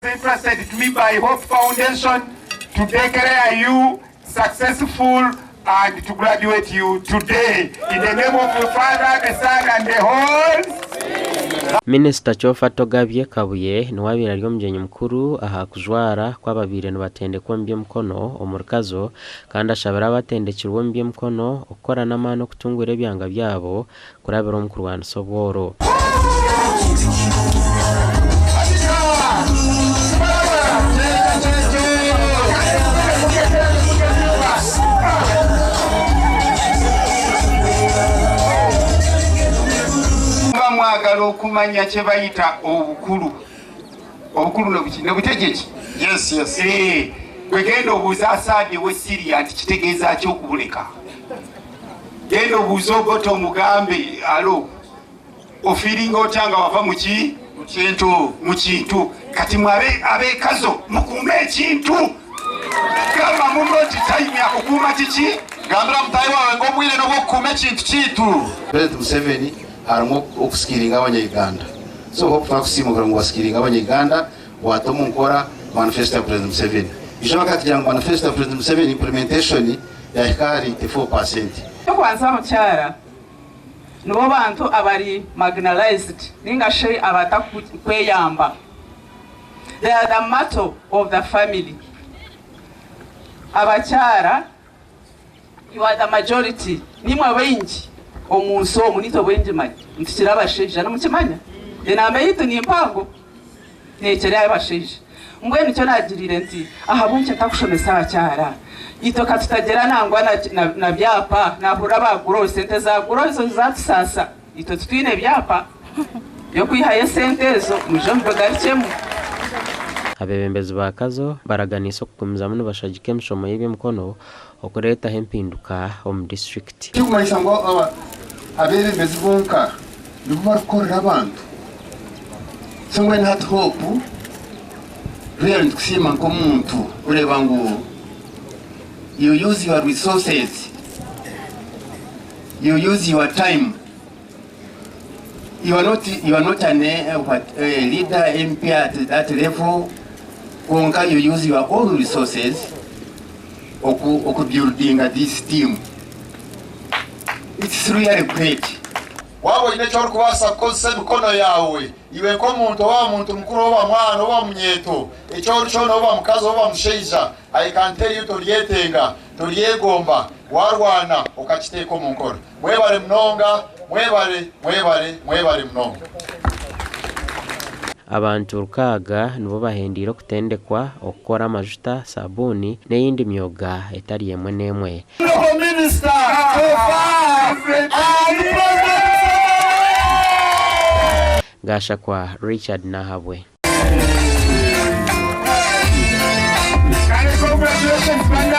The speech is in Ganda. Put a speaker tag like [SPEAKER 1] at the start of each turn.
[SPEAKER 1] Interested to me by Hope Foundation to declare you successful and to graduate you today in the name of the Father, the Son and the Holy.
[SPEAKER 2] Minister Chofa Togabye Kabuye niwabira lyo mjenyi mkuru aha kujwara kwa babire nibatende kwa mbye mkono omurikazo kandi ashabira batende kirwo mbye mkono okora namano kutungura ebyanga byabo kurabira omukuru wa Nsoboro.
[SPEAKER 1] Mwagala okumanya kye bayita obukulu ne butegeki.
[SPEAKER 3] Yes.
[SPEAKER 1] Gwegenda obuuza Asaadi we Syria nti kitegeeza ki okubuleka. Genda obuuza Obote omugambe alo ofiiringa otya nga wava mu kintu kati mwabe abekazo mukuume ekintu gamba muno nti time yakukuuma kiki
[SPEAKER 3] gambira mutayi wawe ng'obwire n'obwokukuuma ekintu kiitu. President Museveni harimo okusikiringa abanya-Uganda. So hope twakusimukira ngo basikiringa abanya-Uganda watuma nkora manifesto ya President Museveni. Bishoboka kugira ngo manifesto ya President Museveni implementation ya hikari 4%.
[SPEAKER 4] Kwanza mukyara nibo bantu abari marginalized ningashe abatakweyamba. They are the matter of the family. Abakyara, you are the majority. Nimwe benji omunsi omunito bwenji manya ntikira abasheja namukimanya enamba yitu ni mpango nekere abasheja mbwenu cyo nagirire nti aha bunche takushomesa abakyara itoka tutagera nangwa na byapa nahura baguro sente za guro zo zatusasa ito twine byapa yo kwihaye sente zo mujombo garchemu.
[SPEAKER 2] Abebembezi bakazo baraganisa okukomeza muno bashagike mshomo y'ebye mkono okureta hempinduka home district.
[SPEAKER 3] Tukumanyisa ngo abebembezi bonka nibo barakorera abantu. So when hat hope really kusima nk'omuntu ureba ngo you use your resources, you use your time. You are not a leader MP at that level. Konka you use your own resources oku building this team. It's really great. Wabo ine cyo kubasa kose bikono yawe iwe ko muntu wa muntu mukuru wa mwana wa munyeto icyo no ba mukazo wa musheija I can tell you to yetenga to yegomba warwana okachiteko munkora mwebare mnonga mwebare mnonga.
[SPEAKER 2] Abantu rukaga nibo bahendira kutendekwa okora amajuta sabuni n'eyindi myoga etari yemwe nemwe. Gasha kwa Richard Nahabwe.